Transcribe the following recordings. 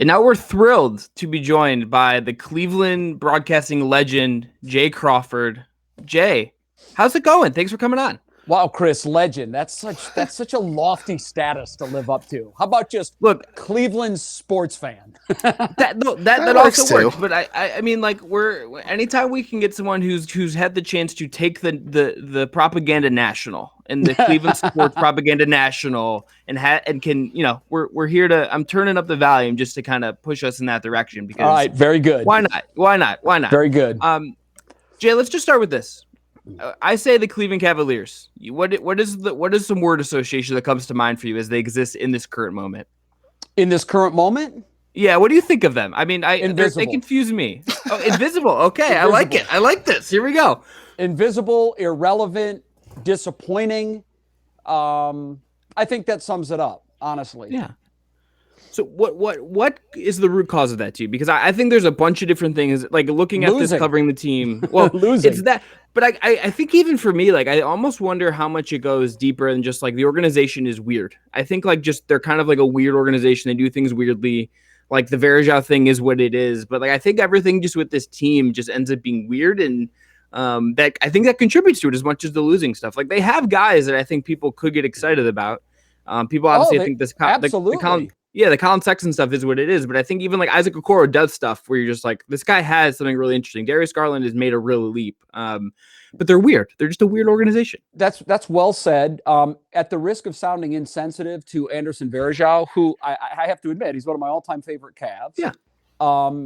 And now we're thrilled to be joined by the Cleveland broadcasting legend, Jay Crawford. Jay, how's it going? Thanks for coming on. Wow, Chris, legend. That's such a lofty status to live up to. How about just Cleveland sports fan? that also works. But I mean, like, anytime we can get someone who's had the chance to take the propaganda national and the Cleveland sports propaganda national and can, we're here to. I'm turning up the volume just to kind of push us in that direction. Because all right, very good. Why not? Very good. Jay, let's just start with this. I say the Cleveland Cavaliers. What is some word association that comes to mind for you as they exist in this current moment? In this current moment? Yeah. What do you think of them? I mean, invisible. They confuse me. Oh, invisible. Okay, invisible. I like it. I like this. Here we go. Invisible, irrelevant, disappointing. I think that sums it up, honestly. Yeah. So what is the root cause of that to you? Because I think there's a bunch of different things. Like looking at this, covering the team. Well, losing. It's that. But I think even for me, like, I almost wonder how much it goes deeper than just like the organization is weird. I think like just they're kind of like a weird organization. They do things weirdly. Like the Verjao thing is what it is. But like I think everything just with this team just ends up being weird, and that I think that contributes to it as much as the losing stuff. Like they have guys that I think people could get excited about. People obviously think this absolutely. The Colin Sexton stuff is what it is, but I think even like Isaac Okoro does stuff where you're just like, this guy has something really interesting. Darius Garland has made a real leap, but they're weird. They're just a weird organization. That's well said. At the risk of sounding insensitive to Anderson Verjao, who I have to admit, he's one of my all-time favorite Cavs. Yeah.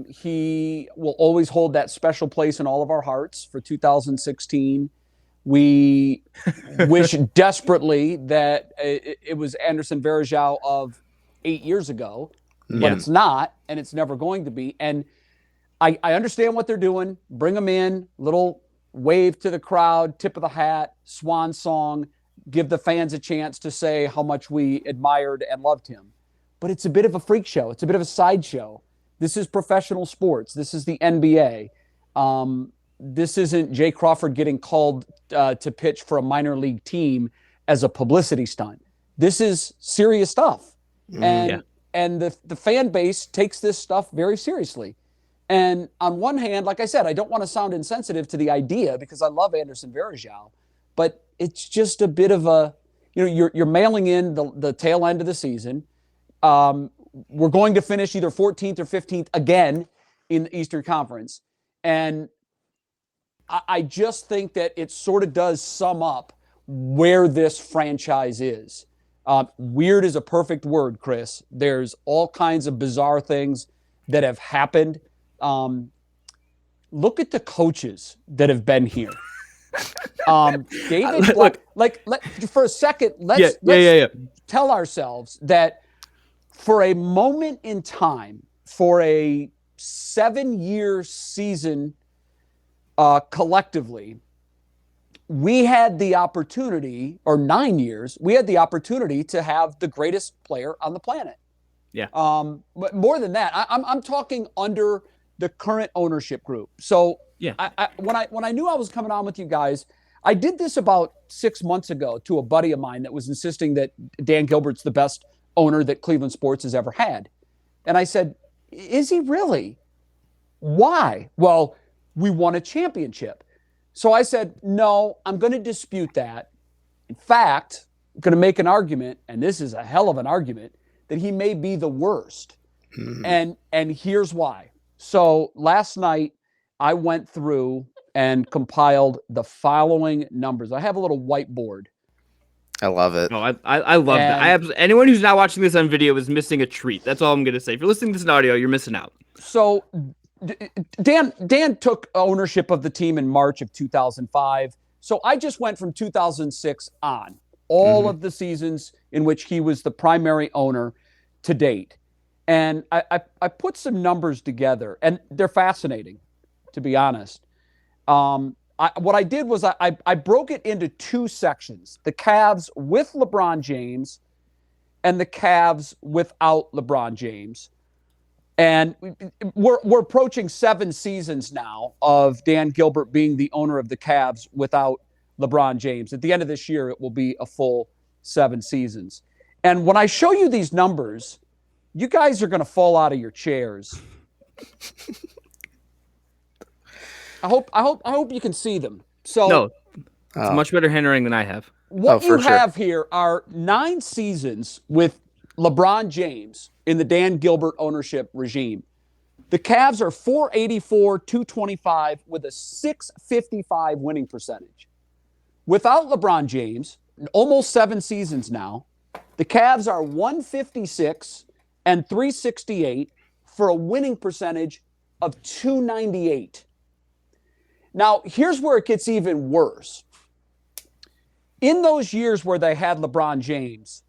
He will always hold that special place in all of our hearts for 2016. We wish desperately that it was Anderson Verjao of 8 years ago, but it's not, and it's never going to be. And I understand what they're doing. Bring them in, little wave to the crowd, tip of the hat, swan song, give the fans a chance to say how much we admired and loved him. But it's a bit of a freak show. It's a bit of a sideshow. This is professional sports. This is the NBA. This isn't Jay Crawford getting called to pitch for a minor league team as a publicity stunt. This is serious stuff. And the fan base takes this stuff very seriously. And on one hand, like I said, I don't want to sound insensitive to the idea because I love Anderson Verjao, but it's just a bit of a, you're mailing in the tail end of the season. We're going to finish either 14th or 15th again in the Eastern Conference. And I just think that it sort of does sum up where this franchise is. Weird is a perfect word, Chris. There's all kinds of bizarre things that have happened. Look at the coaches that have been here. David, for a second, let's tell ourselves that for a moment in time, for a 7-year season collectively, we had the opportunity, or 9 years, we had the opportunity to have the greatest player on the planet. Yeah. But more than that, I'm talking under the current ownership group. So yeah, when I knew I was coming on with you guys, I did this about 6 months ago to a buddy of mine that was insisting that Dan Gilbert's the best owner that Cleveland sports has ever had. And I said, is he really? Why? Well, we won a championship. So I said, no, I'm going to dispute that. In fact, I'm going to make an argument, and this is a hell of an argument, that he may be the worst. And here's why. So last night, I went through and compiled the following numbers. I have a little whiteboard. I love it. No, I love that. Anyone who's not watching this on video is missing a treat. That's all I'm going to say. If you're listening to this in audio, you're missing out. So Dan took ownership of the team in March of 2005. So I just went from 2006 on, all of the seasons in which he was the primary owner to date. And I put some numbers together, and they're fascinating, to be honest. What I did was I broke it into two sections: the Cavs with LeBron James and the Cavs without LeBron James. And we're approaching 7 seasons now of Dan Gilbert being the owner of the Cavs without LeBron James. At the end of this year, it will be a full 7 seasons. And when I show you these numbers, You guys are going to fall out of your chairs. I hope you can see them. So No, it's much better handwriting than I have. What you have here are 9 seasons with LeBron James in the Dan Gilbert ownership regime. The Cavs are 484, 225 with a 655 winning percentage. Without LeBron James, almost 7 seasons now, the Cavs are 156 and 368 for a winning percentage of 298. Now, here's where it gets even worse. In those years where they had LeBron James,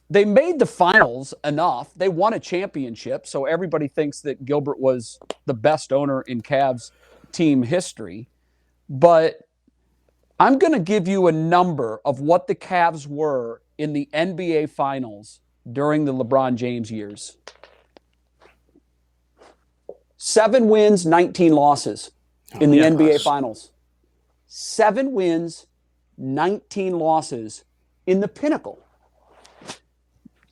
they made the finals enough. They won a championship, so everybody thinks that Gilbert was the best owner in Cavs team history. But I'm going to give you a number of what the Cavs were in the NBA Finals during the LeBron James years. 7 wins, 19 losses in the NBA Finals. 7 wins, 19 losses in the pinnacle.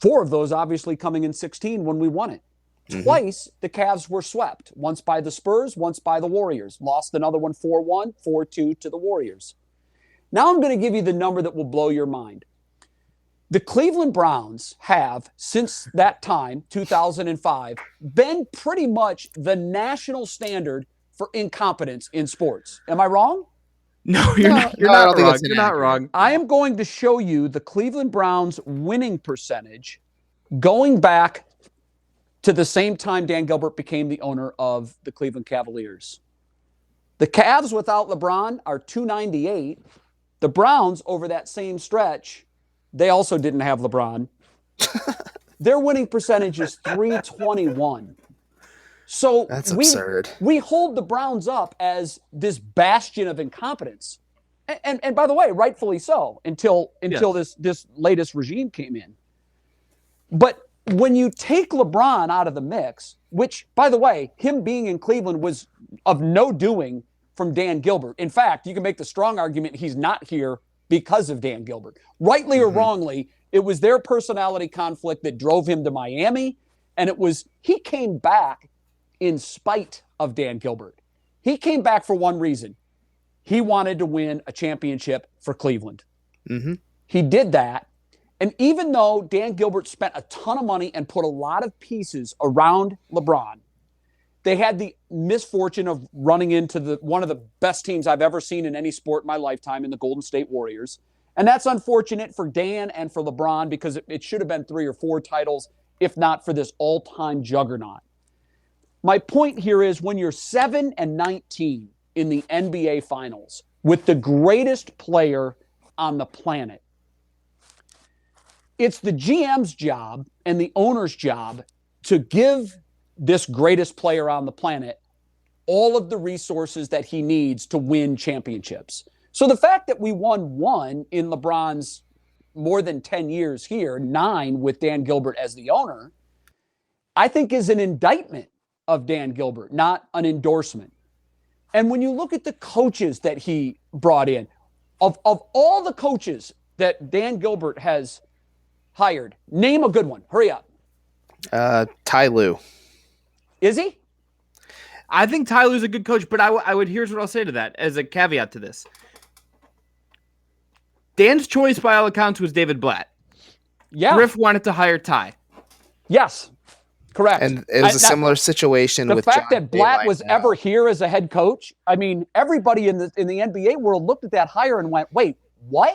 4 of those obviously coming in 16 when we won it. Twice, the Cavs were swept. Once by the Spurs, once by the Warriors. Lost another one 4-1, 4-2 to the Warriors. Now I'm going to give you the number that will blow your mind. The Cleveland Browns have, since that time, 2005, been pretty much the national standard for incompetence in sports. Am I wrong? No, you're not wrong. You're not wrong. I am going to show you the Cleveland Browns winning percentage going back to the same time Dan Gilbert became the owner of the Cleveland Cavaliers. The Cavs without LeBron are 298. The Browns over that same stretch, they also didn't have LeBron. Their winning percentage is 321. So that's absurd. We hold the Browns up as this bastion of incompetence. And by the way, rightfully so, until this latest regime came in. But when you take LeBron out of the mix, which, by the way, him being in Cleveland was of no doing from Dan Gilbert. In fact, you can make the strong argument he's not here because of Dan Gilbert. Rightly or wrongly, it was their personality conflict that drove him to Miami, and he came back in spite of Dan Gilbert. He came back for one reason. He wanted to win a championship for Cleveland. He did that. And even though Dan Gilbert spent a ton of money and put a lot of pieces around LeBron, they had the misfortune of running into one of the best teams I've ever seen in any sport in my lifetime in the Golden State Warriors. And that's unfortunate for Dan and for LeBron because it should have been 3 or 4 titles, if not for this all-time juggernaut. My point here is when you're 7-19 in the NBA Finals with the greatest player on the planet, it's the GM's job and the owner's job to give this greatest player on the planet all of the resources that he needs to win championships. So the fact that we won 1 in LeBron's more than 10 years here, 9 with Dan Gilbert as the owner, I think is an indictment of Dan Gilbert, not an endorsement. And when you look at the coaches that he brought in, of all the coaches that Dan Gilbert has hired, name a good one. Hurry up. Ty Lue. Is he? I think Ty Lue's a good coach, but here's what I'll say to that as a caveat to this. Dan's choice by all accounts was David Blatt. Yeah. Griff wanted to hire Ty. Yes. Correct. And it was a similar situation with the fact John that Blatt Daylight was now. ever here as a head coach. I mean, everybody in the NBA world looked at that hire and went, "Wait, what?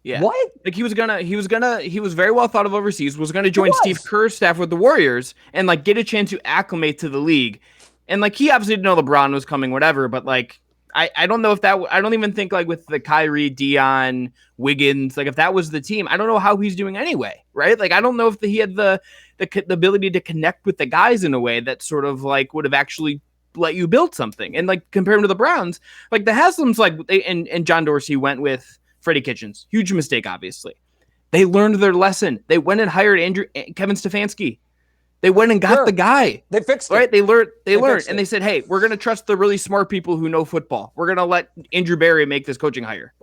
Yeah. What?" Like he was very well thought of overseas, was gonna join Steve Kerr's staff with the Warriors and like get a chance to acclimate to the league. And like he obviously didn't know LeBron was coming, whatever, but like I don't know if that I don't even think like with the Kyrie, Dion, Wiggins, like if that was the team, I don't know how he's doing anyway, right? Like I don't know if he had the ability to connect with the guys in a way that sort of like would have actually let you build something. And like compare him to the Browns, like the Haslams, like and John Dorsey went with Freddie Kitchens. Huge mistake, obviously. They learned their lesson. They went and hired Kevin Stefanski. They went and got the guy. They fixed it. Right? They learned, and they said, hey, we're going to trust the really smart people who know football. We're going to let Andrew Berry make this coaching hire.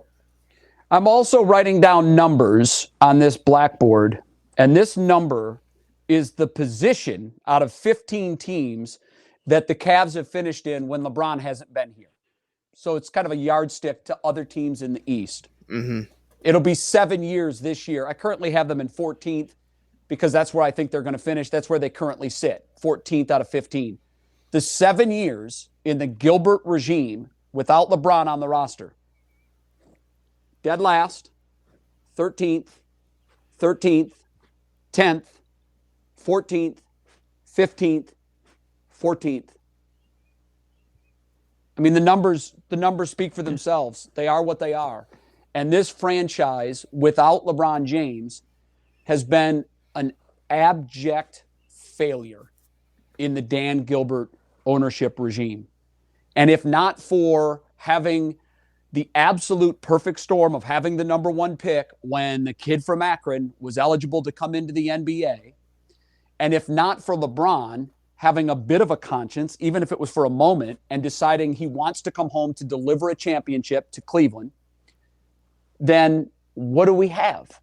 I'm also writing down numbers on this blackboard, and this number is the position out of 15 teams that the Cavs have finished in when LeBron hasn't been here. So it's kind of a yardstick to other teams in the East. Mm-hmm. It'll be 7 years this year. I currently have them in 14th because that's where I think they're going to finish. That's where they currently sit, 14th out of 15. The 7 years in the Gilbert regime without LeBron on the roster. Dead last, 13th, 13th, 10th, 14th, 15th, 14th. I mean, the numbers speak for themselves. They are what they are. And this franchise, without LeBron James, has been an abject failure in the Dan Gilbert ownership regime. And if not for having the absolute perfect storm of having the number 1 pick when the kid from Akron was eligible to come into the NBA, and if not for LeBron having a bit of a conscience, even if it was for a moment, and deciding he wants to come home to deliver a championship to Cleveland, then what do we have?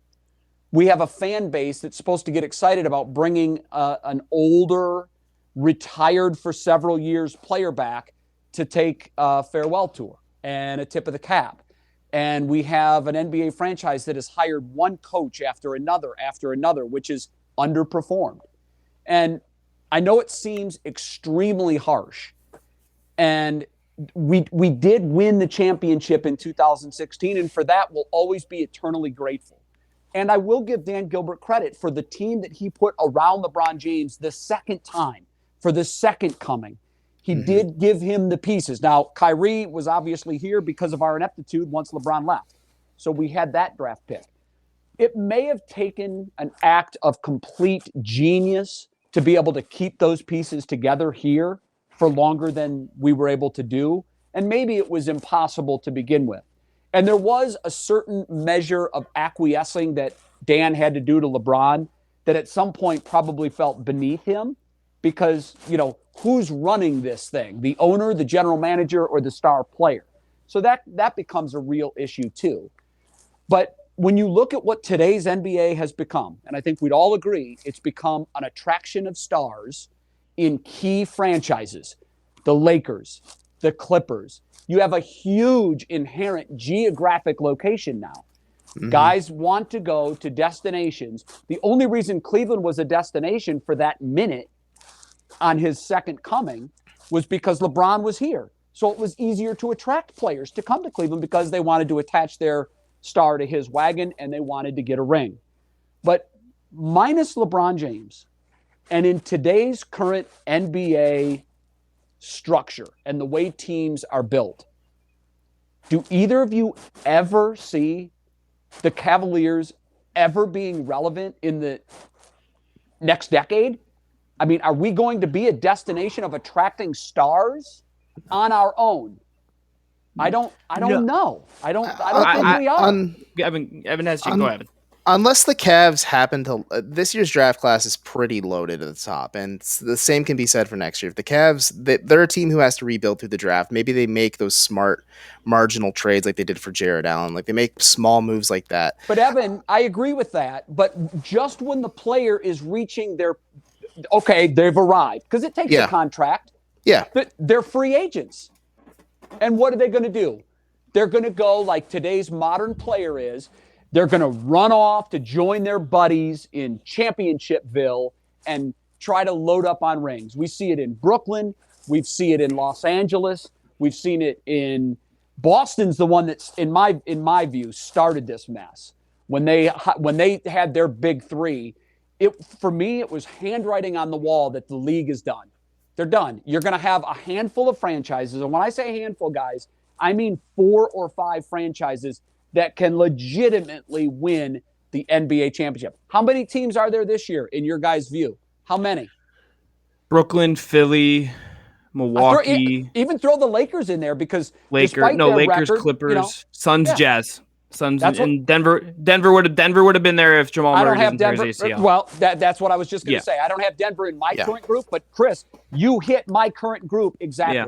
We have a fan base that's supposed to get excited about bringing an older, retired for several years player back to take a farewell tour and a tip of the cap. And we have an NBA franchise that has hired one coach after another, which is underperformed. And I know it seems extremely harsh. And we did win the championship in 2016, and for that we'll always be eternally grateful. And I will give Dan Gilbert credit for the team that he put around LeBron James the second time, for the second coming. He did give him the pieces. Now, Kyrie was obviously here because of our ineptitude once LeBron left. So we had that draft pick. It may have taken an act of complete genius to be able to keep those pieces together here for longer than we were able to do. And maybe it was impossible to begin with. And there was a certain measure of acquiescing that Dan had to do to LeBron that at some point probably felt beneath him because, you know, who's running this thing? The owner, the general manager, or the star player? So that becomes a real issue too. But when you look at what today's NBA has become, and I think we'd all agree, it's become an attraction of stars in key franchises. The Lakers, the Clippers. You have a huge inherent geographic location now. Guys want to go to destinations. The only reason Cleveland was a destination for that minute on his second coming was because LeBron was here. So it was easier to attract players to come to Cleveland because they wanted to attach their star to his wagon and they wanted to get a ring. But minus LeBron James, and in today's current NBA structure and the way teams are built, do either of you ever see the Cavaliers ever being relevant in the next decade? I mean, are we going to be a destination of attracting stars on our own? I don't know. I don't think we are. Evan has to go, Evan. Unless the Cavs happen to, this year's draft class is pretty loaded at the top, and the same can be said for next year. If the Cavs, they're a team who has to rebuild through the draft. Maybe they make those smart marginal trades like they did for Jared Allen. Like they make small moves like that. But Evan, I agree with that. But just when the player is reaching their, okay, they've arrived, because it takes a contract. Yeah. But they're free agents. And what are they going to do? They're going to go like today's modern player is. They're going to run off to join their buddies in Championshipville and try to load up on rings. We see it in Brooklyn. We see it in Los Angeles. We've seen it in Boston's the one that's, in my view, started this mess. When they had their big three, for me, it was handwriting on the wall that the league is done. They're done. You're going to have a handful of franchises. And when I say handful, guys, I mean 4 or 5 franchises that can legitimately win the NBA championship. How many teams are there this year in your guys' view? How many? Brooklyn, Philly, Milwaukee. Even throw the Lakers in there because Lakers, record, Clippers, Suns, Jazz. Suns and Denver would have been there if Jamal Murray didn't tear his ACL. Well, that's what I was just going to say. I don't have Denver in my current group, but Chris, you hit my current group exactly. Yeah.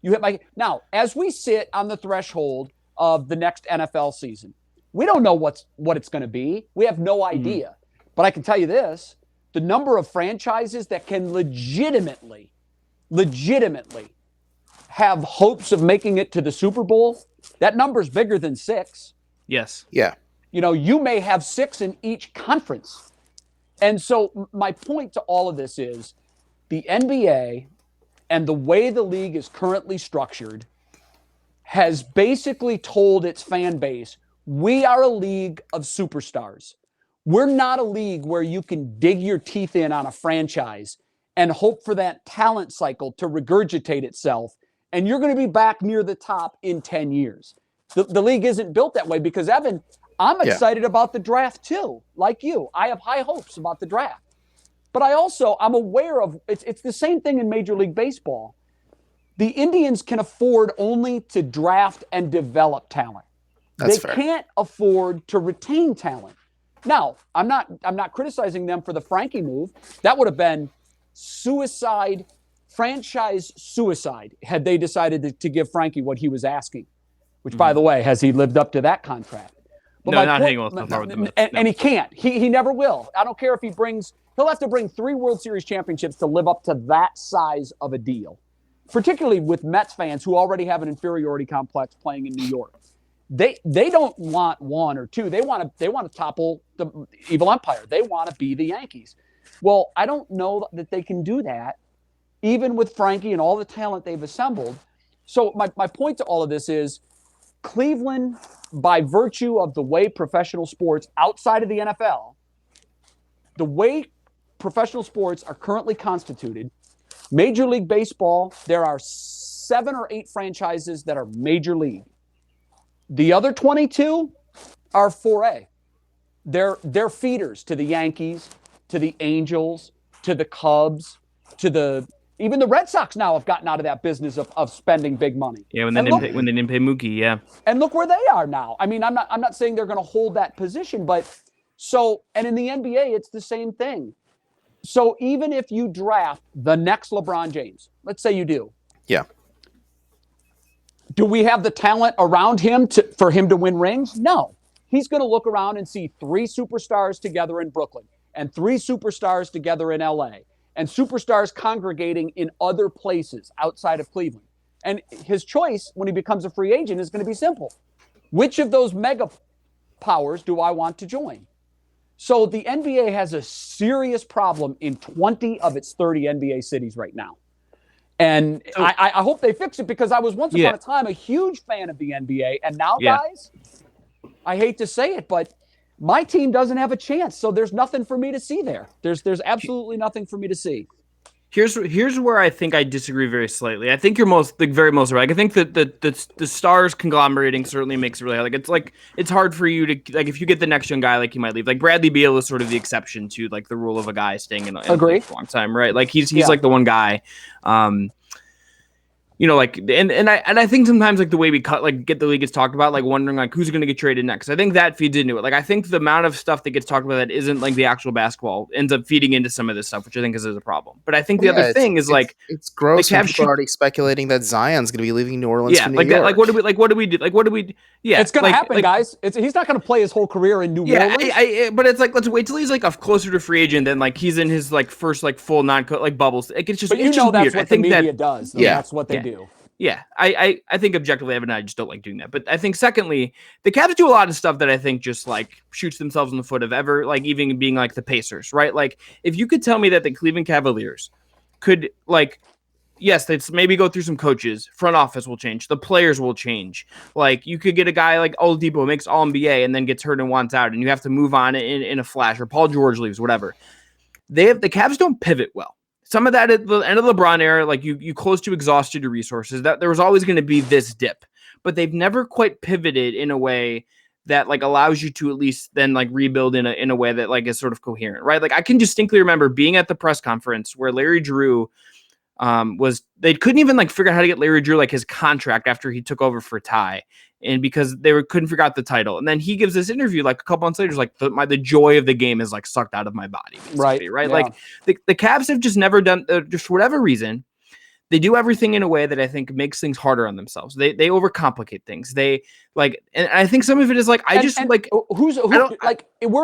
You hit my now as we sit on the threshold of the next NFL season. We don't know what it's going to be. We have no idea. But I can tell you this, the number of franchises that can legitimately have hopes of making it to the Super Bowl, that number's bigger than 6. Yes. Yeah. You know, you may have 6 in each conference. And so my point to all of this is the NBA and the way the league is currently structured has basically told its fan base, we are a league of superstars. We're not a league where you can dig your teeth in on a franchise and hope for that talent cycle to regurgitate itself, and you're going to be back near the top in 10 years. The league isn't built that way because, Evan, I'm excited about the draft too, like you. I have high hopes about the draft. But I'm aware of, it's the same thing in Major League Baseball. The Indians can afford only to draft and develop talent. They can't afford to retain talent. Now, I'm not criticizing them for the Frankie move. That would have been suicide, franchise suicide, had they decided to give Frankie what he was asking. Which, by the way, has he lived up to that contract? But no, not hanging with them. And he can't. He never will. I don't care if he'll have to bring 3 World Series championships to live up to that size of a deal. Particularly with Mets fans who already have an inferiority complex playing in New York. They don't want 1 or 2. They want to topple the evil empire. They want to be the Yankees. Well, I don't know that they can do that, even with Frankie and all the talent they've assembled. So my point to all of this is Cleveland, by virtue of the way professional sports outside of the NFL, the way professional sports are currently constituted, Major League Baseball, there are 7 or 8 franchises that are Major League. The other 22 are 4A. They're feeders to the Yankees, to the Angels, to the Cubs, even the Red Sox now have gotten out of that business of spending big money. Yeah, when they didn't pay Mookie, yeah. And look where they are now. I mean, I'm not saying they're going to hold that position, but and in the NBA, it's the same thing. So even if you draft the next LeBron James, let's say you do. Yeah. Do we have the talent around him for him to win rings? No. He's going to look around and see 3 superstars together in Brooklyn and 3 superstars together in LA and superstars congregating in other places outside of Cleveland. And his choice when he becomes a free agent is going to be simple. Which of those mega powers do I want to join? So the NBA has a serious problem in 20 of its 30 NBA cities right now. And I hope they fix it because I was once upon a time a huge fan of the NBA. And now, guys, I hate to say it, but my team doesn't have a chance. So there's nothing for me to see there. There's absolutely nothing for me to see. Here's where I think I disagree very slightly. I think you're very most right. I think that the stars conglomerating certainly makes it really hard. It's hard for you to if you get the next young guy, like he might leave. Like Bradley Beal is sort of the exception to like the rule of a guy staying in a long time, right? Like he's like the one guy. And I think sometimes like the way we get the league gets talked about, like wondering like who's going to get traded next. I think that feeds into it. Like I think the amount of stuff that gets talked about that isn't like the actual basketball ends up feeding into some of this stuff, which I think is a problem. But I think the other thing is it's gross. When people are already speculating that Zion's going to be leaving New Orleans. For New York. Like what do we do? Yeah, it's going to happen, guys. He's not going to play his whole career in New Orleans. But it's like let's wait till he's like a closer to free agent than like he's in his like first like full non-co bubbles. Like, it's just but it's just that's weird. what the media does. Yeah, that's what they do. Yeah, I think objectively, Evan and I just don't like doing that. But I think secondly, the Cavs do a lot of stuff that I think just like shoots themselves in the foot of ever like even being like the Pacers, right? Like if you could tell me that the Cleveland Cavaliers could like, yes, they'd maybe go through some coaches, front office will change, the players will change. Like you could get a guy like Oladipo makes All NBA and then gets hurt and wants out, and you have to move on in a flash, or Paul George leaves, whatever. The Cavs don't pivot well. Some of that at the end of the LeBron era, like you close to exhausted your resources, that there was always going to be this dip, but they've never quite pivoted in a way that like allows you to at least then like rebuild in a way that like is sort of coherent, right? Like I can distinctly remember being at the press conference where Larry Drew they couldn't even like figure out how to get Larry Drew like his contract after he took over for Ty, and because couldn't figure out the title, and then he gives this interview like a couple months later, like the joy of the game is like sucked out of my body, right? Yeah. Like the Cavs have just never done, just for whatever reason, they do everything in a way that I think makes things harder on themselves. They overcomplicate things. They like, and I think some of it is like, we're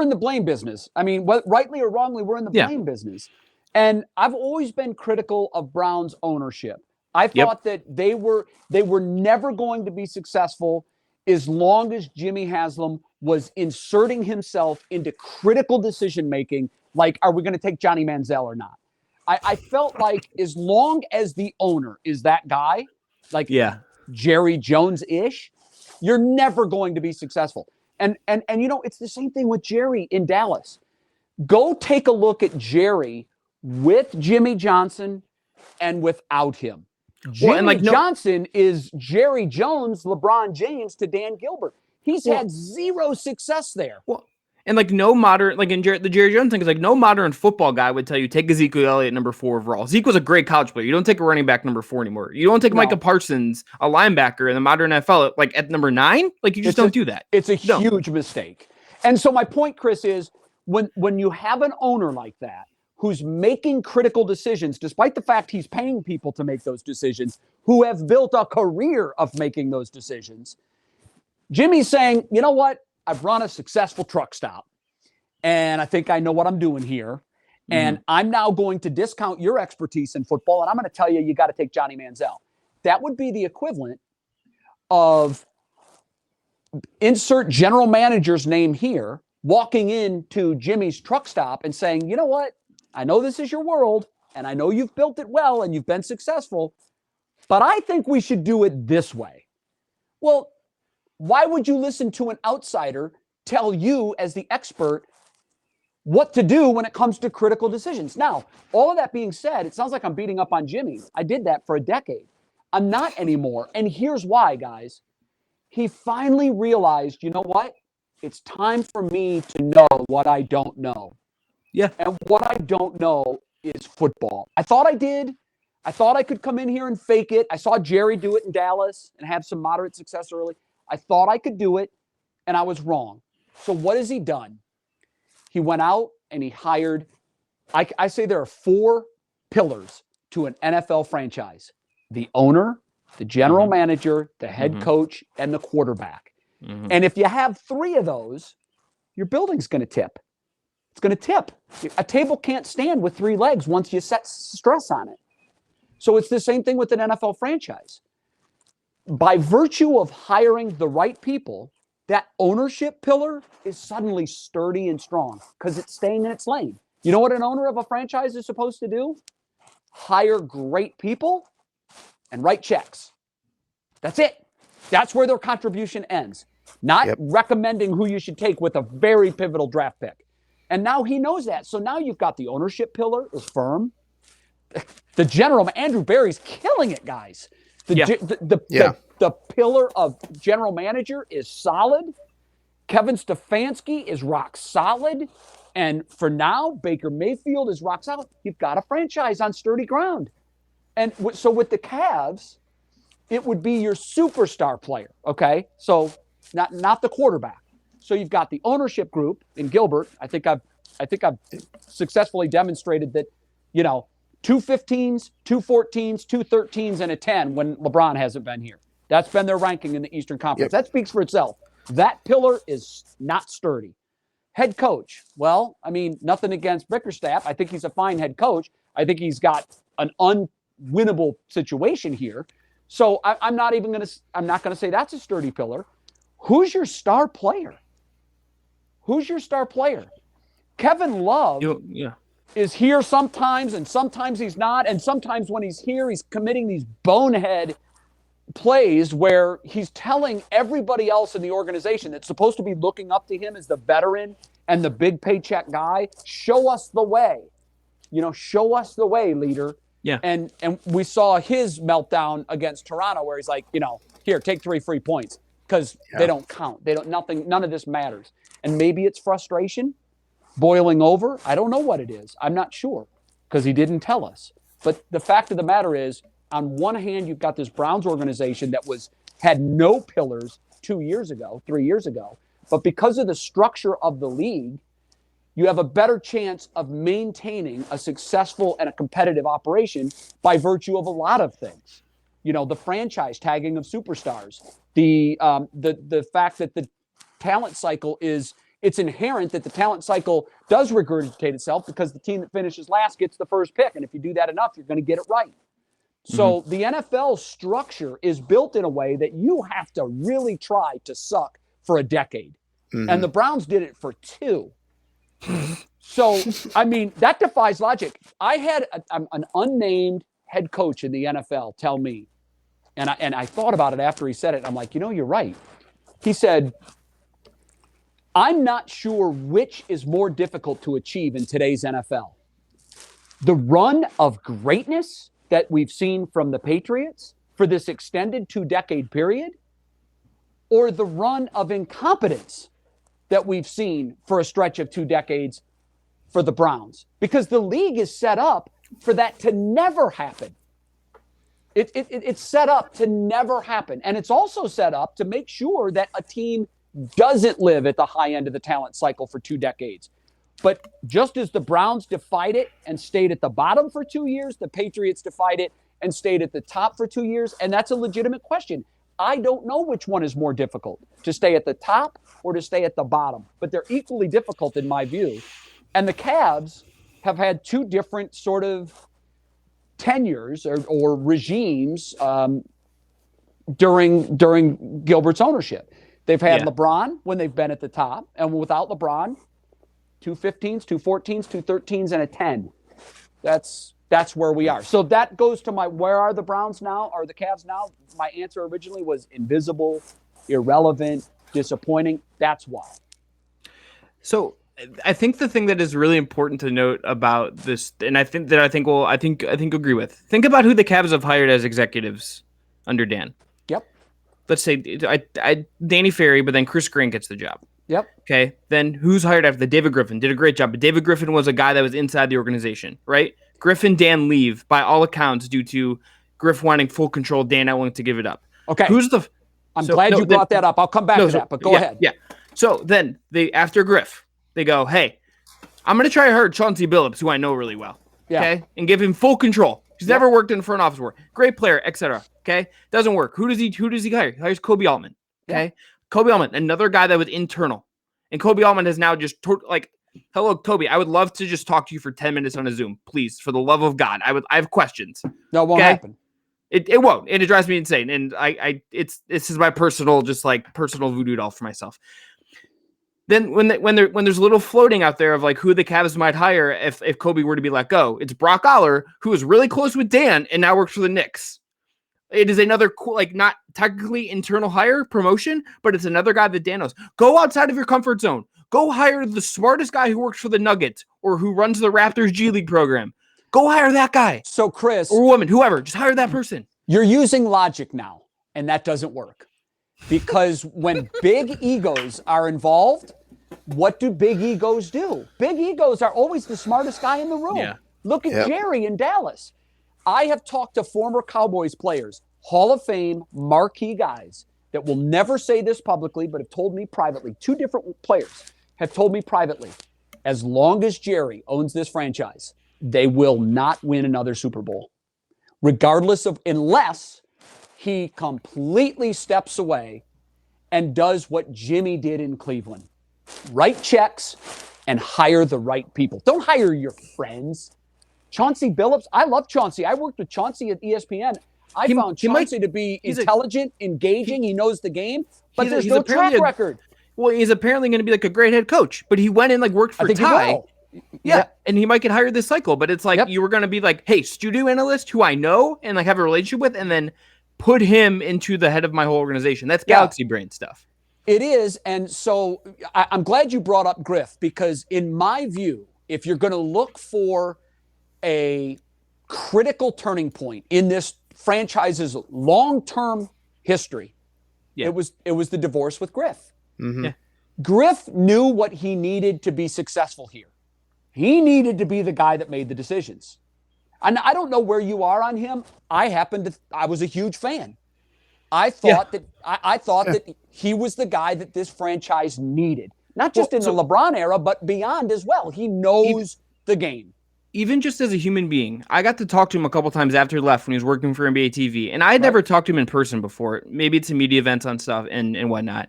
in the blame business. I mean, rightly or wrongly, we're in the blame business. And I've always been critical of Brown's ownership. I thought that they were never going to be successful as long as Jimmy Haslam was inserting himself into critical decision making. Like, are we going to take Johnny Manziel or not? I felt like as long as the owner is that guy, like Jerry Jones-ish, you're never going to be successful. And it's the same thing with Jerry in Dallas. Go take a look at Jerry with Jimmy Johnson and without him. Johnson is Jerry Jones, LeBron James to Dan Gilbert. He's had zero success there. And like no modern, like in the Jerry Jones thing is like no modern football guy would tell you take Ezekiel Elliott number 4 overall. Zeke was a great college player. You don't take a running back number 4 anymore. You don't take Micah Parsons, a linebacker in the modern NFL, like at number 9. Like you just don't do that. It's a huge mistake. And so my point, Chris, is when you have an owner like that who's making critical decisions, despite the fact he's paying people to make those decisions, who have built a career of making those decisions, Jimmy's saying, you know what? I've run a successful truck stop, and I think I know what I'm doing here. And I'm now going to discount your expertise in football, and I'm going to tell you got to take Johnny Manziel. That would be the equivalent of insert general manager's name here, walking into Jimmy's truck stop and saying, you know what? I know this is your world, and I know you've built it well, and you've been successful, but I think we should do it this way. Well, why would you listen to an outsider tell you as the expert what to do when it comes to critical decisions? Now, all of that being said, it sounds like I'm beating up on Jimmy. I did that for a decade. I'm not anymore. And here's why, guys. He finally realized, you know what? It's time for me to know what I don't know. Yeah. And what I don't know is football. I thought I did. I thought I could come in here and fake it. I saw Jerry do it in Dallas and have some moderate success early. I thought I could do it, and I was wrong. So what has he done? He went out and he hired, I say there are 4 pillars to an NFL franchise: the owner, the general manager, the head coach, and the quarterback. And if you have 3 of those, your building's going to tip. It's going to tip. A table can't stand with 3 legs once you set stress on it. So it's the same thing with an NFL franchise. By virtue of hiring the right people, that ownership pillar is suddenly sturdy and strong because it's staying in its lane. You know what an owner of a franchise is supposed to do? Hire great people and write checks. That's it. That's where their contribution ends. Not recommending who you should take with a very pivotal draft pick. And now he knows that. So now you've got the ownership pillar is firm. The general, Andrew Berry's killing it, guys. The pillar of general manager is solid. Kevin Stefanski is rock solid. And for now, Baker Mayfield is rock solid. You've got a franchise on sturdy ground. And so with the Cavs, it would be your superstar player, okay? So not the quarterback. So you've got the ownership group in Gilbert. I think I've successfully demonstrated that, 2 15s, 2 14s, 2 13s, and a 10 when LeBron hasn't been here. That's been their ranking in the Eastern Conference. That speaks for itself. That pillar is not sturdy. Head coach. Well, I mean, nothing against Bickerstaff. I think he's a fine head coach. I think he's got an unwinnable situation here. So I'm not going to say that's a sturdy pillar. Who's your star player? Kevin Love is here sometimes, and sometimes he's not. And sometimes when he's here, he's committing these bonehead plays where he's telling everybody else in the organization that's supposed to be looking up to him as the veteran and the big paycheck guy, show us the way. Show us the way, leader. Yeah. And we saw his meltdown against Toronto where he's like, here, take 3 free points because they don't count. None of this matters. And maybe it's frustration boiling over. I don't know what it is. I'm not sure because he didn't tell us. But the fact of the matter is, on one hand, you've got this Browns organization that had no pillars 2 years ago, 3 years ago. But because of the structure of the league, you have a better chance of maintaining a successful and a competitive operation by virtue of a lot of things. You know, the franchise tagging of superstars, the fact that the talent cycle it's inherent that the talent cycle does regurgitate itself because the team that finishes last gets the first pick. And if you do that enough, you're going to get it right. So the NFL structure is built in a way that you have to really try to suck for a decade. And the Browns did it for 2. So, I mean, that defies logic. I had an unnamed head coach in the NFL tell me, and I thought about it after he said it. And I'm like, you know, you're right. He said, I'm not sure which is more difficult to achieve in today's NFL. The run of greatness that we've seen from the Patriots for this extended 2-decade period, or the run of incompetence that we've seen for a stretch of 2 decades for the Browns, because the league is set up for that to never happen. It's set up to never happen. And it's also set up to make sure that a team doesn't live at the high end of the talent cycle for 2 decades. But just as the Browns defied it and stayed at the bottom for 2 years, the Patriots defied it and stayed at the top for 2 years. And that's a legitimate question. I don't know which one is more difficult, to stay at the top or to stay at the bottom, but they're equally difficult in my view. And the Cavs have had 2 different sort of tenures or regimes during Gilbert's ownership. They've had LeBron when they've been at the top, and without LeBron, 2 15s, 2 14s, 2 13s, and a 10. That's where we are. So that goes to my, where are the Browns now? Are the Cavs now? My answer originally was invisible, irrelevant, disappointing. That's why. So I think the thing that is really important to note about this, and I think agree with. Think about who the Cavs have hired as executives under Dan. Yep. Let's say Danny Ferry, but then Chris Grant gets the job. Yep. Okay. Then who's hired after? David Griffin did a great job, but David Griffin was a guy that was inside the organization, right? Griffin, Dan leave by all accounts due to Griff wanting full control, Dan not willing to give it up. Okay. I'm glad you brought that up. I'll come back to that, but go ahead. Yeah. So then after Griff, they go, hey, I'm going to try to hire Chauncey Billups, who I know really well. Yeah. Okay. And give him full control. He's never worked in front office work. Great player, etc. Okay. Doesn't work. Who does he hire? He hires Koby Altman. Okay. Yeah. Koby Altman, another guy that was internal. And Koby Altman has now just hello, Koby. I would love to just talk to you for 10 minutes on a Zoom, please. For the love of God, I have questions. No, it won't happen. It won't, and it drives me insane. And this is my personal voodoo doll for myself. Then when there's a little floating out there of like who the Cavs might hire if Koby were to be let go, it's Brock Aller, who is really close with Dan and now works for the Knicks. It is another cool, like not technically internal hire promotion, but it's another guy that Dan knows. Go outside of your comfort zone. Go hire the smartest guy who works for the Nuggets or who runs the Raptors G League program. Go hire that guy. So Chris, or woman, whoever, just hire that person. You're using logic now, and that doesn't work. Because when big egos are involved, what do big egos do? Big egos are always the smartest guy in the room. Yeah. Look at Jerry in Dallas. I have talked to former Cowboys players, Hall of Fame, marquee guys that will never say this publicly, but have told me privately. 2 different players have told me privately, as long as Jerry owns this franchise, they will not win another Super Bowl. Unless he completely steps away and does what Jimmy did in Cleveland. Write checks and hire the right people. Don't hire your friends. Chauncey Billups, I love Chauncey. I worked with Chauncey at ESPN. I found Chauncey to be intelligent, engaging. He knows the game, but there's no track record. Well, he's apparently going to be like a great head coach, but he went and like worked for Ty. Yeah, and he might get hired this cycle, but it's like you were going to be like, hey, studio analyst who I know and like have a relationship with, and then put him into the head of my whole organization. That's galaxy brain stuff. It is, and so I'm glad you brought up Griff, because in my view, if you're going to look for a critical turning point in this franchise's long-term history, it was the divorce with Griff. Mm-hmm. Yeah. Griff knew what he needed to be successful here. He needed to be the guy that made the decisions. And I don't know where you are on him. I was a huge fan. I thought that he was the guy that this franchise needed, not just in the LeBron era, but beyond as well. He knows the game. Even just as a human being, I got to talk to him a couple times after he left when he was working for NBA TV, and I had never talked to him in person before. Maybe it's in media events on stuff and whatnot.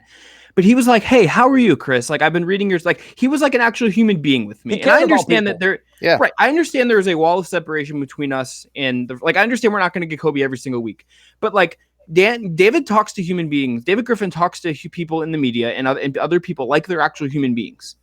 But he was like, "Hey, how are you, Chris? Like, I've been reading yours." Like, he was like an actual human being with me, and I understand that right. I understand there is a wall of separation between us and I understand we're not going to get Kobe every single week, but like David talks to human beings. David Griffin talks to people in the media and other people like they're actual human beings.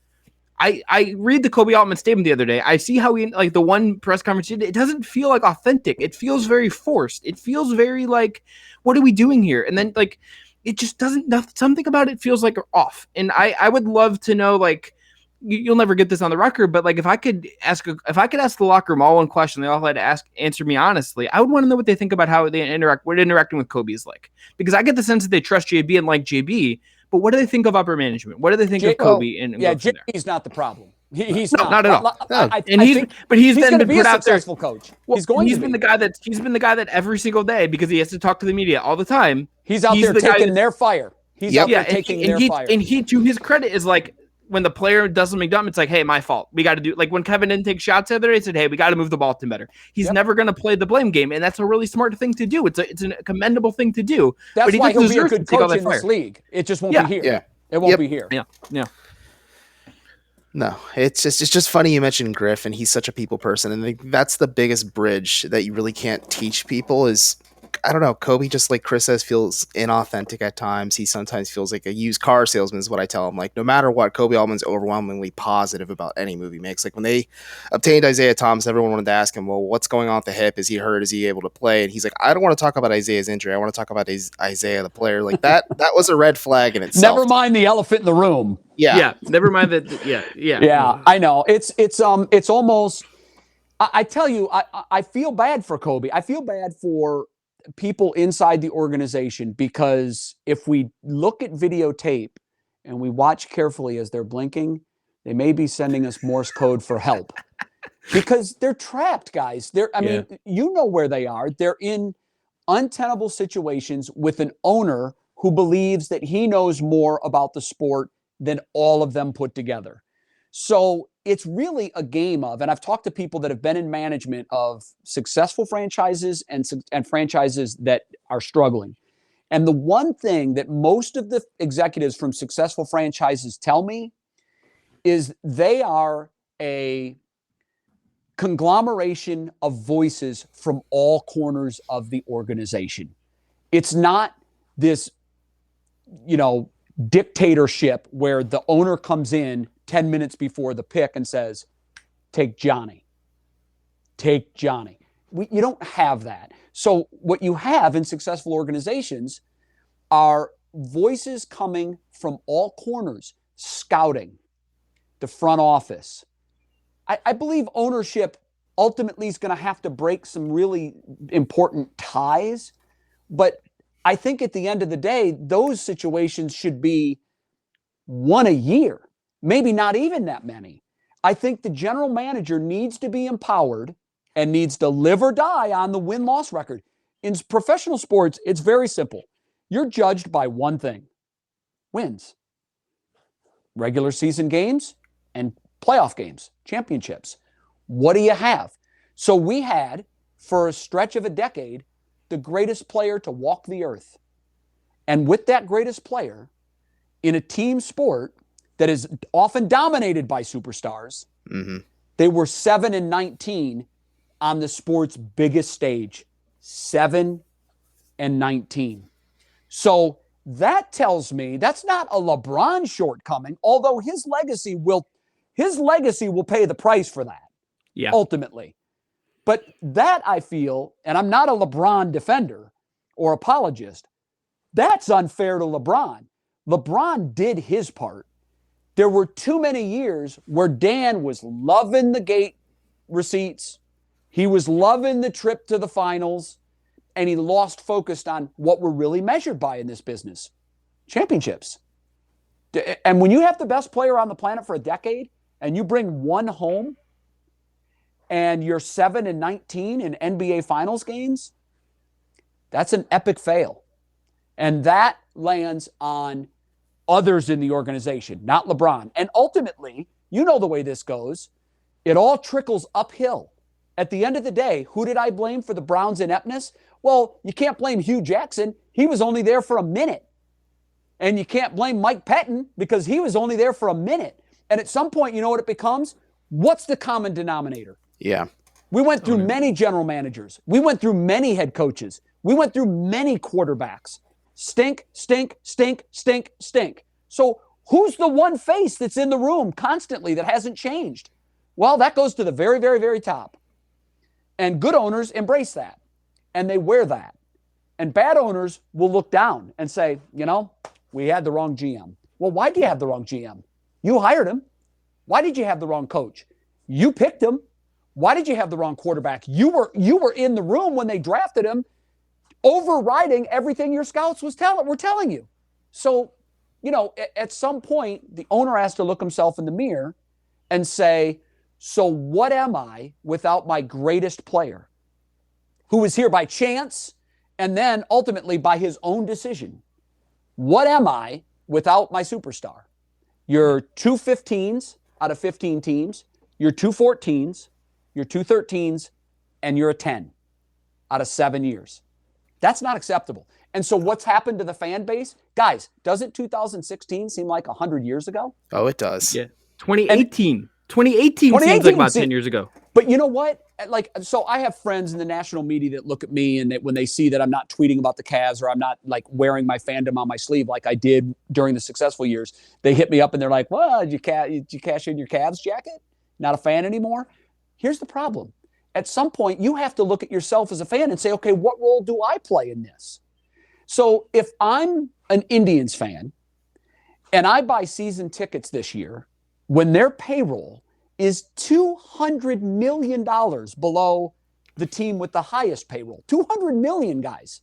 I read the Koby Altman statement the other day. I see how he, like, the one press conference, it doesn't feel like authentic. It feels very forced. It feels very like, what are we doing here? And then like, it just doesn't, something about it feels like off. And I would love to know, like, you'll never get this on the record, but like, if I could ask the locker room all one question, they all had to answer me honestly, I would want to know what they think about how they interact, what interacting with Kobe is like, because I get the sense that they trust JB and like JB, but what do they think of upper management? What do they think of Kobe? JB's not the problem. He's not at all. But he's going to be a successful coach. Well, he's been the guy that every single day, because he has to talk to the media all the time. He's out there taking their fire. He's out there taking their fire. And he, to his credit, is like, when the player does something dumb, it's like, hey, my fault. We got to do, like when Kevin didn't take shots the other day, he said, hey, we got to move the ball to better. He's never going to play the blame game, and that's a really smart thing to do. It's a commendable thing to do. That's why he'll be a good coach in this league. It just won't be here. Yeah. It won't be here. Yeah. No, it's just funny you mentioned Griff, and he's such a people person, and that's the biggest bridge that you really can't teach people is, I don't know, Kobe, just like Chris says, feels inauthentic at times. He sometimes feels like a used car salesman is what I tell him. Like, no matter what, Kobe Altman's overwhelmingly positive about any movie he makes. Like, when they obtained Isaiah Thomas, everyone wanted to ask him, well, what's going on with the hip? Is he hurt? Is he able to play? And he's like, I don't want to talk about Isaiah's injury. I want to talk about Isaiah, the player. Like, that was a red flag in itself. Never mind the elephant in the room. Yeah. Never mind that. Yeah. Yeah, I know. It's almost, I tell you, I feel bad for Kobe. I feel bad for people inside the organization, because if we look at videotape and we watch carefully as they're blinking, they may be sending us Morse code for help, because they're trapped, guys. I mean, you know where they are. They're in untenable situations with an owner who believes that he knows more about the sport than all of them put together. So it's really a game of, and I've talked to people that have been in management of successful franchises and franchises that are struggling. And the one thing that most of the executives from successful franchises tell me is they are a conglomeration of voices from all corners of the organization. It's not this, dictatorship where the owner comes in 10 minutes before the pick and says, take Johnny. You don't have that. So what you have in successful organizations are voices coming from all corners, scouting, the front office. I believe ownership ultimately is going to have to break some really important ties, but I think at the end of the day, those situations should be one a year. Maybe not even that many. I think the general manager needs to be empowered and needs to live or die on the win-loss record. In professional sports, it's very simple. You're judged by one thing: wins. Regular season games and playoff games, championships. What do you have? So we had, for a stretch of a decade, the greatest player to walk the earth. And with that greatest player, in a team sport that is often dominated by superstars, they were 7-19 on the sport's biggest stage. 7-19. So that tells me that's not a LeBron shortcoming, although his legacy will pay the price for that. Ultimately. But that, I feel, and I'm not a LeBron defender or apologist, that's unfair to LeBron. LeBron did his part. There were too many years where Dan was loving the gate receipts. He was loving the trip to the finals, and he lost focus on what we're really measured by in this business: championships. And when you have the best player on the planet for a decade and you bring one home and you're 7-19 in NBA Finals games, that's an epic fail. And that lands on others in the organization, not LeBron. And ultimately, you know the way this goes. It all trickles uphill. At the end of the day, who did I blame for the Browns' ineptness? Well, you can't blame Hugh Jackson. He was only there for a minute. And you can't blame Mike Pettin because he was only there for a minute. And at some point, you know what it becomes? What's the common denominator? Yeah. We went through many general managers. We went through many head coaches. We went through many quarterbacks. Stink, stink, stink, stink, stink. So who's the one face that's in the room constantly that hasn't changed? Well, that goes to the very, very, very top. And good owners embrace that. And they wear that. And bad owners will look down and say, you know, we had the wrong GM. Well, why do you have the wrong GM? You hired him. Why did you have the wrong coach? You picked him. Why did you have the wrong quarterback? You were in the room when they drafted him, overriding everything your scouts were telling you. So, you know, at some point, the owner has to look himself in the mirror and say, so what am I without my greatest player, who was here by chance and then ultimately by his own decision? What am I without my superstar? You're 2 15s out of 15 teams. You're 2 14s. You're 2 13s. And you're a 10 out of 7 years. That's not acceptable. And so what's happened to the fan base? Guys, doesn't 2016 seem like 100 years ago? Oh, it does. Yeah. 2018 seems like about 10 years ago. But you know what? Like, so I have friends in the national media that look at me and that when they see that I'm not tweeting about the Cavs or I'm not like wearing my fandom on my sleeve like I did during the successful years, they hit me up and they're like, well, did you cash in your Cavs jacket? Not a fan anymore? Here's the problem. At some point, you have to look at yourself as a fan and say, okay, what role do I play in this? So if I'm an Indians fan and I buy season tickets this year, when their payroll is $200 million below the team with the highest payroll. $200 million, guys.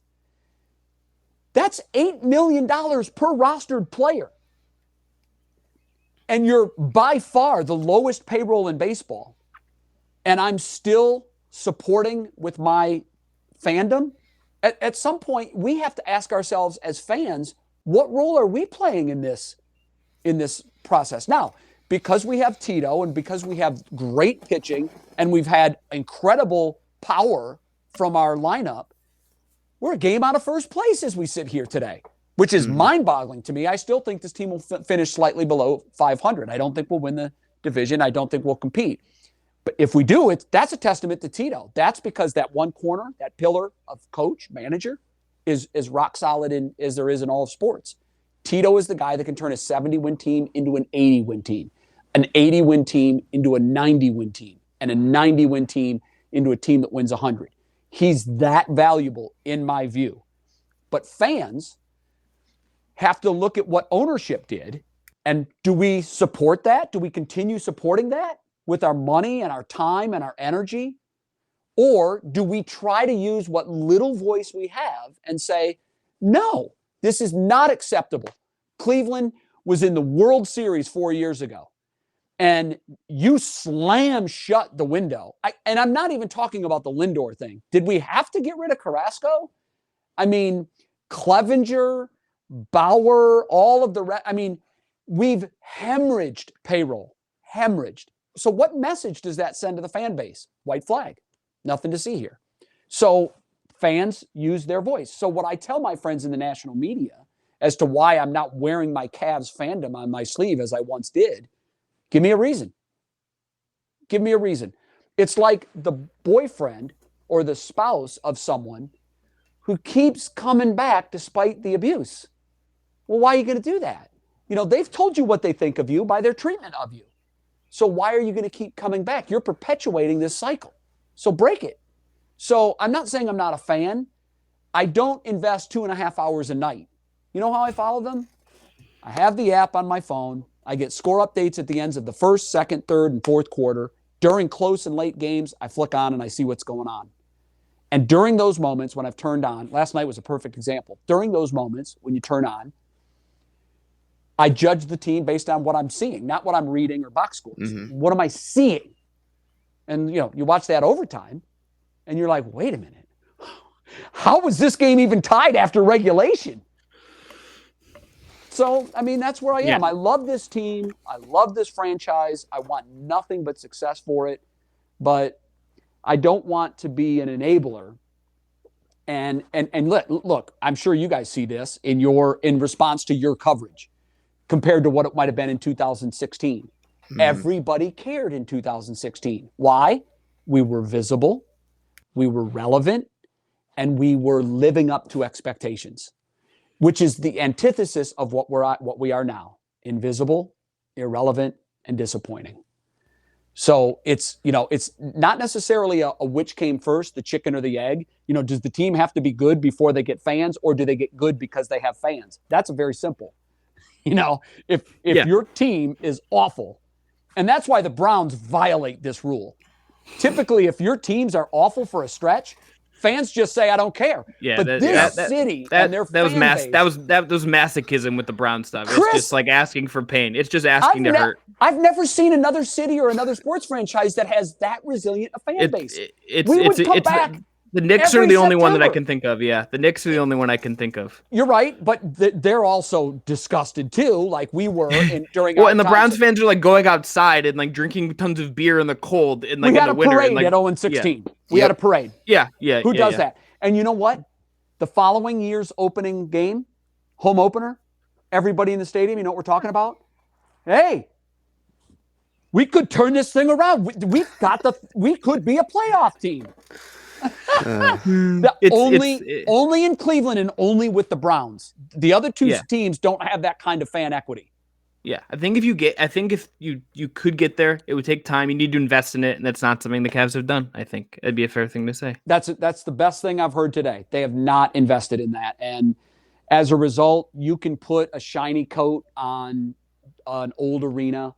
That's $8 million per rostered player. And you're by far the lowest payroll in baseball. And I'm still supporting with my fandom. At some point, we have to ask ourselves as fans, what role are we playing in this process? Now, because we have Tito and because we have great pitching and we've had incredible power from our lineup, we're a game out of first place as we sit here today, which is mind-boggling to me. I still think this team will finish slightly below 500. I don't think we'll win the division. I don't think we'll compete. But if we do, that's a testament to Tito. That's because that one corner, that pillar of coach, manager, is as rock solid as there is in all of sports. Tito is the guy that can turn a 70-win team into an 80-win team. An 80-win team into a 90-win team, and a 90-win team into a team that wins 100. He's that valuable in my view. But fans have to look at what ownership did, and do we support that? Do we continue supporting that with our money and our time and our energy? Or do we try to use what little voice we have and say, no, this is not acceptable. Cleveland was in the World Series 4 years ago. And you slam shut the window. And I'm not even talking about the Lindor thing. Did we have to get rid of Carrasco? I mean, Clevenger, Bauer, all of the we've hemorrhaged payroll. Hemorrhaged. So what message does that send to the fan base? White flag. Nothing to see here. So fans use their voice. So what I tell my friends in the national media as to why I'm not wearing my Cavs fandom on my sleeve as I once did, give me a reason. Give me a reason. It's like the boyfriend or the spouse of someone who keeps coming back despite the abuse. Well, why are you going to do that? You know, they've told you what they think of you by their treatment of you. So why are you going to keep coming back? You're perpetuating this cycle. So break it. So I'm not saying I'm not a fan. I don't invest 2.5 hours a night. You know how I follow them? I have the app on my phone. I get score updates at the ends of the first, second, third, and fourth quarter. During close and late games, I flick on and I see what's going on. And during those moments when I've turned on, last night was a perfect example. During those moments when you turn on, I judge the team based on what I'm seeing, not what I'm reading or box scores. Mm-hmm. What am I seeing? And, you know, you watch that overtime and you're like, wait a minute. How was this game even tied after regulation? So, I mean, that's where I am. Yeah. I love this team. I love this franchise. I want nothing but success for it. But I don't want to be an enabler. And look, I'm sure you guys see this in response to your coverage compared to what it might have been in 2016. Everybody cared in 2016. Why? We were visible, we were relevant, and we were living up to expectations, which is the antithesis of what we are now: invisible, irrelevant, and disappointing. So it's not necessarily a which came first, the chicken or the egg. Does the team have to be good before they get fans, or do they get good because they have fans? That's very simple. If your team is awful, and that's why the Browns violate this rule. Typically, if your teams are awful for a stretch, fans just say, "I don't care." Yeah, but this city and their fan base, that was masochism with the Brown stuff. It's just like asking for pain. It's just asking to hurt. I've never seen another city or another sports franchise that has that resilient a fan base. The Knicks are the only one that I can think of. Yeah, the Knicks are the only one I can think of. You're right, but they're also disgusted too, like we were during. Well, and the Browns fans are like going outside and like drinking tons of beer in the cold and like in the winter. We had a parade at 0-16. Yeah. We had a parade. Yeah. Who does that? And you know what? The following year's opening game, home opener, everybody in the stadium, you know what we're talking about? Hey, we could turn this thing around. We could be a playoff team. Only in Cleveland and only with the Browns. The other two teams don't have that kind of fan equity. Yeah, I think if you could get there, it would take time. You need to invest in it, and that's not something the Cavs have done. I think it'd be a fair thing to say. That's the best thing I've heard today. They have not invested in that, and as a result, you can put a shiny coat on an old arena,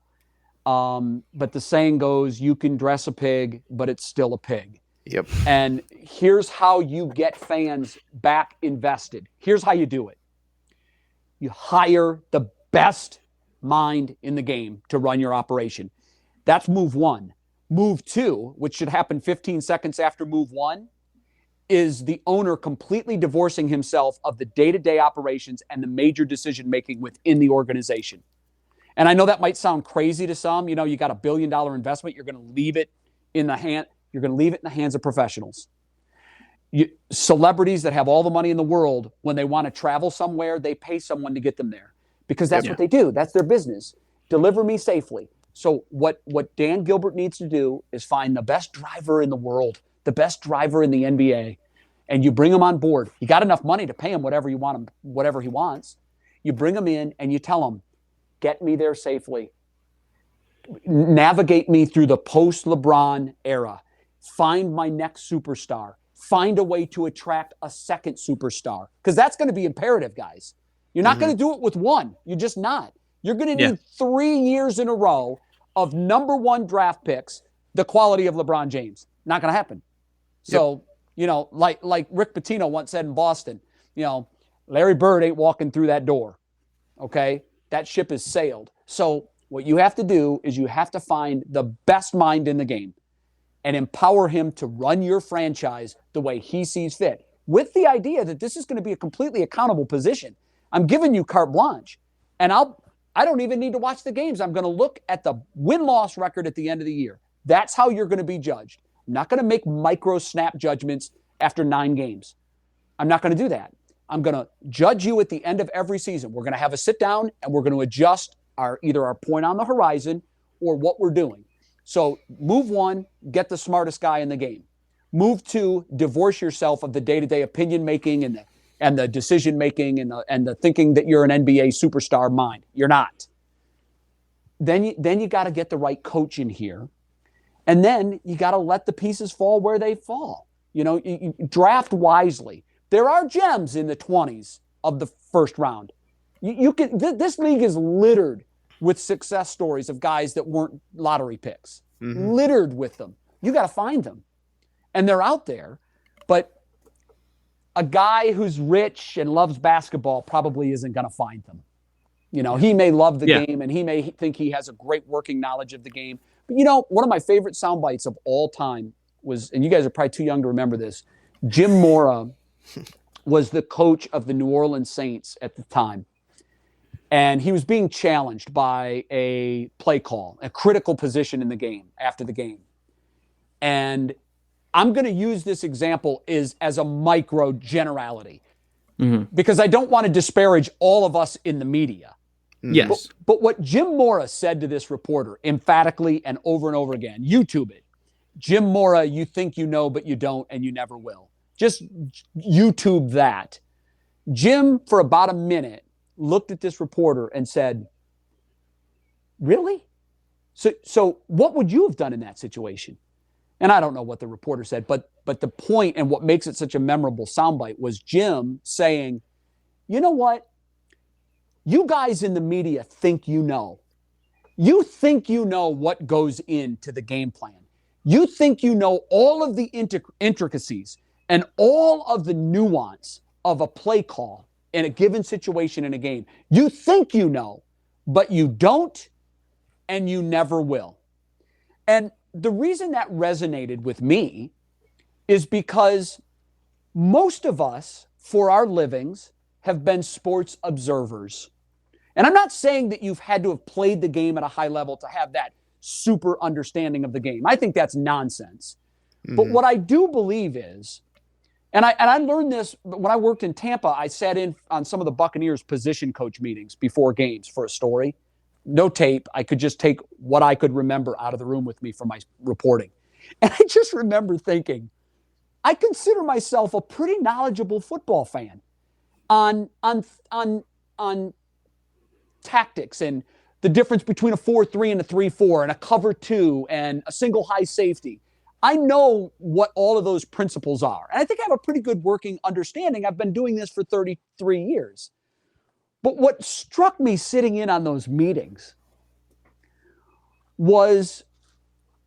but the saying goes, "You can dress a pig, but it's still a pig." Yep. And here's how you get fans back invested. Here's how you do it. You hire the best mind in the game to run your operation. That's move one. Move two, which should happen 15 seconds after move one, is the owner completely divorcing himself of the day-to-day operations and the major decision-making within the organization. And I know that might sound crazy to some. You got $1 billion investment. You're going to leave it in the hands of professionals. Celebrities that have all the money in the world, when they want to travel somewhere, they pay someone to get them there because that's what they do. That's their business. Deliver me safely. So what Dan Gilbert needs to do is find the best driver in the world, the best driver in the NBA, and you bring him on board. You got enough money to pay him whatever he wants. You bring him in and you tell him, get me there safely. Navigate me through the post-LeBron era. Find my next superstar. Find a way to attract a second superstar. Because that's going to be imperative, guys. You're not going to do it with one. You're just not. You're going to need 3 years in a row of number one draft picks, the quality of LeBron James. Not going to happen. So, like Rick Pitino once said in Boston, Larry Bird ain't walking through that door. Okay? That ship has sailed. So what you have to do is you have to find the best mind in the game and empower him to run your franchise the way he sees fit, with the idea that this is going to be a completely accountable position. I'm giving you carte blanche, and I don't even need to watch the games. I'm going to look at the win-loss record at the end of the year. That's how you're going to be judged. I'm not going to make micro-snap judgments after 9 games. I'm not going to do that. I'm going to judge you at the end of every season. We're going to have a sit-down, and we're going to adjust either our point on the horizon or what we're doing. So move 1, get the smartest guy in the game. Move 2, divorce yourself of the day-to-day opinion making and the decision making and the thinking that you're an NBA superstar mind. You're not. Then you got to get the right coach in here, and then you got to let the pieces fall where they fall. You draft wisely. There are gems in the 20s of the first round. This league is littered with success stories of guys that weren't lottery picks. Littered with them. You got to find them. And they're out there. But a guy who's rich and loves basketball probably isn't going to find them. He may love the game and he may think he has a great working knowledge of the game. But one of my favorite sound bites of all time was, and you guys are probably too young to remember this, Jim Mora was the coach of the New Orleans Saints at the time. And he was being challenged by a play call, a critical position in the game, after the game. And I'm going to use this example as a micro generality because I don't want to disparage all of us in the media. Yes. But what Jim Mora said to this reporter emphatically and over again, YouTube it. Jim Mora, you think you know, but you don't, and you never will. Just YouTube that. Jim, for about a minute, looked at this reporter and said, really? So what would you have done in that situation? And I don't know what the reporter said, but the point and what makes it such a memorable soundbite was Jim saying, you know what? You guys in the media think you know. You think you know what goes into the game plan. You think you know all of the intricacies and all of the nuance of a play call in a given situation in a game. You think you know, but you don't, and you never will. And the reason that resonated with me is because most of us, for our livings, have been sports observers. And I'm not saying that you've had to have played the game at a high level to have that super understanding of the game. I think that's nonsense. But what I do believe is, and I learned this when I worked in Tampa, I sat in on some of the Buccaneers position coach meetings before games for a story. No tape. I could just take what I could remember out of the room with me from my reporting. And I just remember thinking, I consider myself a pretty knowledgeable football fan on tactics and the difference between a 4-3 and a 3-4 and a cover 2 and a single high safety. I know what all of those principles are. And I think I have a pretty good working understanding. I've been doing this for 33 years. But what struck me sitting in on those meetings was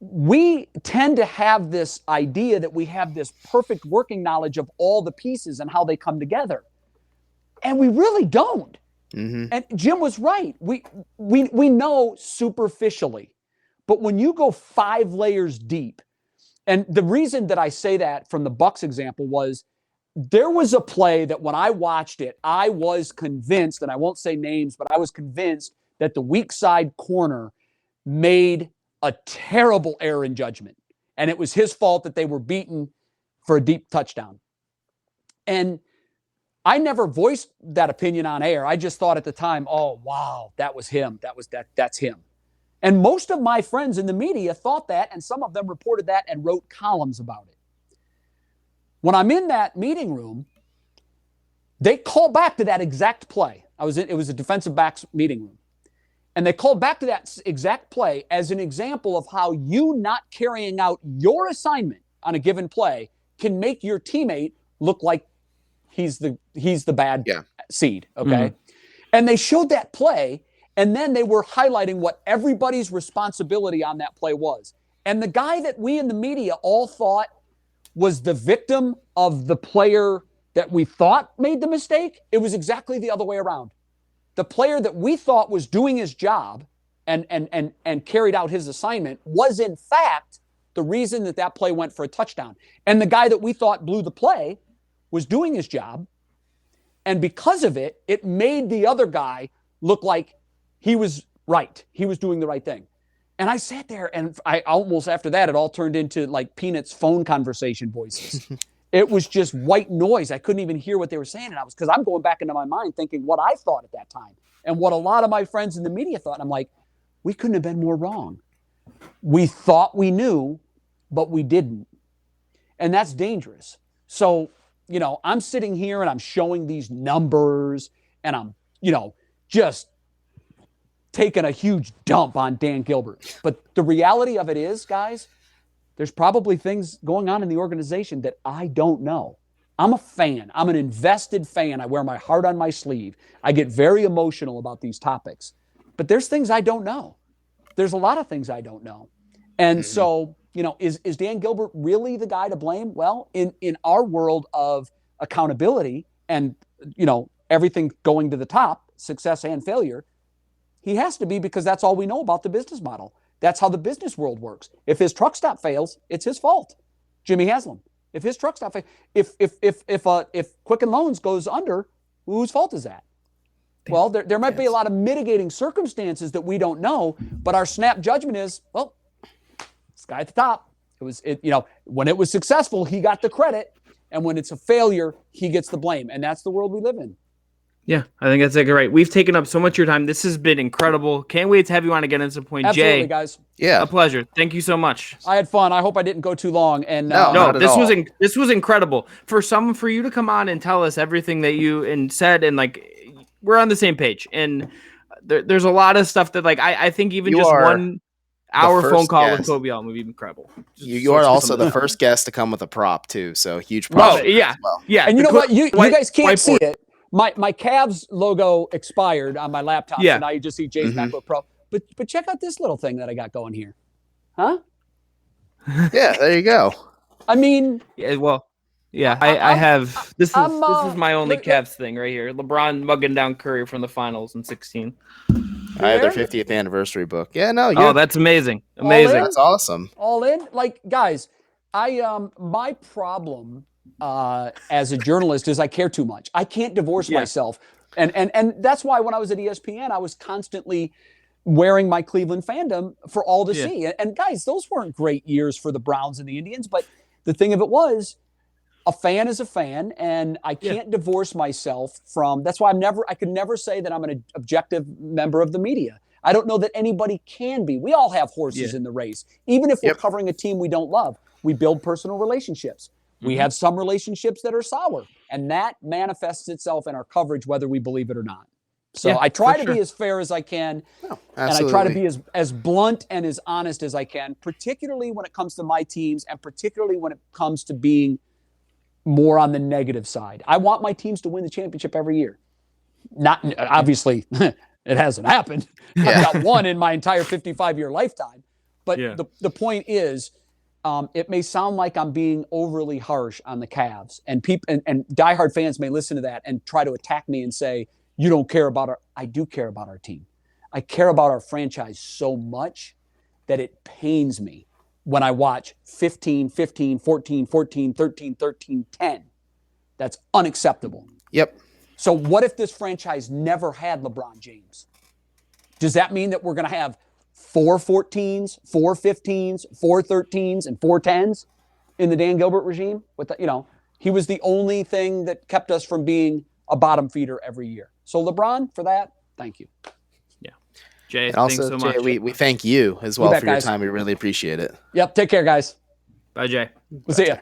we tend to have this idea that we have this perfect working knowledge of all the pieces and how they come together. And we really don't. And Jim was right. We know superficially, but when you go 5 layers deep, and the reason that I say that from the Bucs example was there was a play that when I watched it, I was convinced, and I won't say names, but I was convinced that the weak side corner made a terrible error in judgment. And it was his fault that they were beaten for a deep touchdown. And I never voiced that opinion on air. I just thought at the time, oh, wow, that was him. That's him. And most of my friends in the media thought that, and some of them reported that and wrote columns about it. When I'm in that meeting room, they call back to that exact play. It was a defensive backs meeting room. And they called back to that exact play as an example of how you not carrying out your assignment on a given play can make your teammate look like he's the bad seed, okay? And they showed that play, and then they were highlighting what everybody's responsibility on that play was. And the guy that we in the media all thought was the victim of the player that we thought made the mistake, it was exactly the other way around. The player that we thought was doing his job and carried out his assignment was in fact the reason that play went for a touchdown. And the guy that we thought blew the play was doing his job. And because of it, it made the other guy look like he was right. He was doing the right thing. And I sat there and I almost after that, it all turned into like Peanuts phone conversation voices. It was just white noise. I couldn't even hear what they were saying. And because I'm going back into my mind thinking what I thought at that time and what a lot of my friends in the media thought. And I'm like, we couldn't have been more wrong. We thought we knew, but we didn't. And that's dangerous. So, I'm sitting here and I'm showing these numbers and I'm, just taking a huge dump on Dan Gilbert. But the reality of it is, guys, there's probably things going on in the organization that I don't know. I'm a fan. I'm an invested fan. I wear my heart on my sleeve. I get very emotional about these topics. But there's things I don't know. There's a lot of things I don't know. And so, is Dan Gilbert really the guy to blame? Well, in our world of accountability and, everything going to the top, success and failure, he has to be because that's all we know about the business model. That's how the business world works. If his truck stop fails, it's his fault. Jimmy Haslam. If his truck stop fails, if Quicken Loans goes under, whose fault is that? Well, there might be a lot of mitigating circumstances that we don't know, but our snap judgment is, well, this guy at the top, when it was successful, he got the credit. And when it's a failure, he gets the blame. And that's the world we live in. Yeah, I think that's right. We've taken up so much of your time. This has been incredible. Can't wait to have you on again at some point. Absolutely, Jay, guys. Yeah. A pleasure. Thank you so much. I had fun. I hope I didn't go too long. And No, this was incredible. For you to come on and tell us everything that you said, and we're on the same page. And there's a lot of stuff that I think even You just are 1 hour phone call guest. with Koby Altman would be incredible. You are also the first guest to come with a prop too, so huge props. Yeah. And you know what? You guys can't see it. My Cavs logo expired on my laptop, so now you just see Jay's MacBook Pro. But check out this little thing that I got going here. Huh? Yeah, there you go. I mean... I have... This is my only Cavs thing right here. LeBron mugging down Curry from the finals in 16. I have their 50th anniversary book. Yeah, no. That's amazing. Amazing. That's awesome. All in? Guys, my problem as a journalist is I care too much. I can't divorce myself. And that's why when I was at ESPN, I was constantly wearing my Cleveland fandom for all to see. And guys, those weren't great years for the Browns and the Indians, but the thing of it was, a fan is a fan, and I can't divorce myself from. That's why I could never say that I'm an objective member of the media. I don't know that anybody can be. We all have horses in the race. Even if we're covering a team we don't love, we build personal relationships. We have some relationships that are sour, and that manifests itself in our coverage, whether we believe it or not. So I try to be as fair as I can, and I try to be as blunt and as honest as I can, particularly when it comes to my teams, and particularly when it comes to being more on the negative side. I want my teams to win the championship every year. Not obviously, it hasn't happened. I've got one in my entire 55-year lifetime. But the point is, it may sound like I'm being overly harsh on the Cavs, and diehard fans may listen to that and try to attack me and say, "You don't care about our." I do care about our team. I care about our franchise so much that it pains me when I watch 15, 14, 13, 10. That's unacceptable. Yep. So what if this franchise never had LeBron James? Does that mean that we're going to have 4 14s, 4 15s, 4 13s, and 4 10s in the Dan Gilbert regime? He was the only thing that kept us from being a bottom feeder every year. So LeBron, for that, thank you. Jay, and also, thanks so much. Jay, we thank you as well for your time. We really appreciate it. Yep. Take care, guys. Bye, Jay. We'll see ya.